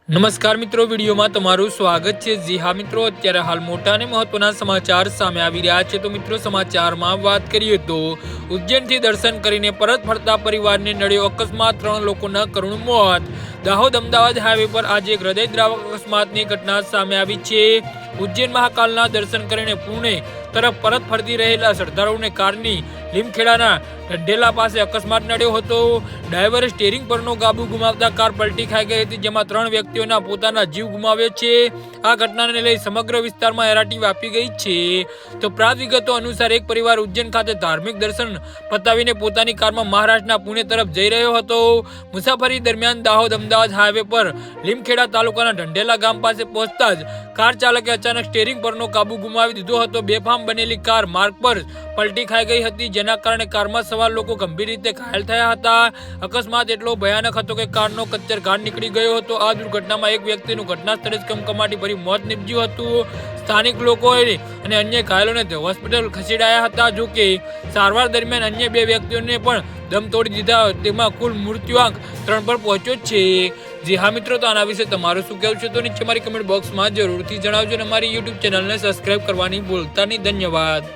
નમસ્કાર મિત્રો, વિડીયોમાં તમારું સ્વાગત છે। જી હા મિત્રો, અત્યારે હાલ મોટા અને મહત્વના સમાચાર સામે આવી રહ્યા છે। તો મિત્રો, સમાચારમાં વાત કરીએ તો ઉજ્જૈનથી દર્શન કરીને પરત ફરતા પરિવારને નડ્યો અકસ્માત, 3 લોકોના કરુણ મોત। દાહોદ અમદાવાદ હાઈવે પર આજે એક હૃદયદ્રાવક અકસ્માતની ઘટના સામે આવી છે। ઉજ્જૈન મહાકાલના દર્શન કરીને પુણે તરફ પરત ફરતી રહેલા શ્રદ્ધાળુઓને કારની લીમખેડાના ઢંઢેલા પાસે અકસ્માત નડ્યો હતો। ડ્રાઈવરે સ્ટીયરિંગ પરનો કાબુ ગુમાવતા કાર પલટી ખાઈ ગઈ હતી, જેમાં 3 વ્યક્તિઓના પોતાના જીવ ગુમાવ્યો છે। આ ઘટનાને લઈ સમગ્ર વિસ્તારમાં હેરાટી વ્યાપી ગઈ છે। તો પ્રાપ્ત વિગતો અનુસાર એક પરિવાર ઉજ્જૈન ખાતે ધાર્મિક દર્શન પતાવીને પોતાની કારમાં મહારાષ્ટ્રના પુણે તરફ જઈ રહ્યો હતો। મુસાફરી દરમિયાન દાહોદ અમદાવાદ હાઈવે પર લીમખેડા તાલુકાના ઢંઢેલા ગામ પાસે પહોંચતા જ કાર ચાલકે અચાનક સ્ટીયરિંગ પરનો કાબુ ગુમાવી દીધો હતો। બેફામ બનેલી કાર માર્ગ પર પલટી ખાઈ ગઈ હતી, જેના કારણે કારમાં સવાર લોકો ગંભીર રીતે ઘાયલ થયા હતા। અકસ્માત એટલો ભયાનક હતો કે કારનો કચ્ચર ઘાટ નીકળી ગયો હતો। આ દુર્ઘટનામાં એક વ્યક્તિનું ઘટના સ્થળે જ કમકમાટી ભરી મોત નીપજ્યું હતું। સ્થાનિક લોકોએ અને અન્ય ઘાયલોને હોસ્પિટલ ખસેડાયા હતા। જો કે સારવાર દરમિયાન અન્ય 2 વ્યક્તિઓને પણ દમ તોડી દીધા, તેમાં કુલ મૃત્યુઆંક 3 પર પહોંચ્યો છે। જી હા મિત્રો, તો આના વિશે તમારું શું કહેવું છે તો નીચે મારી કમેન્ટ બોક્સમાં જરૂરથી જણાવજો અને અમારી YouTube ચેનલને સબસ્ક્રાઇબ કરવાની ભૂલતા નહીં। ધન્યવાદ।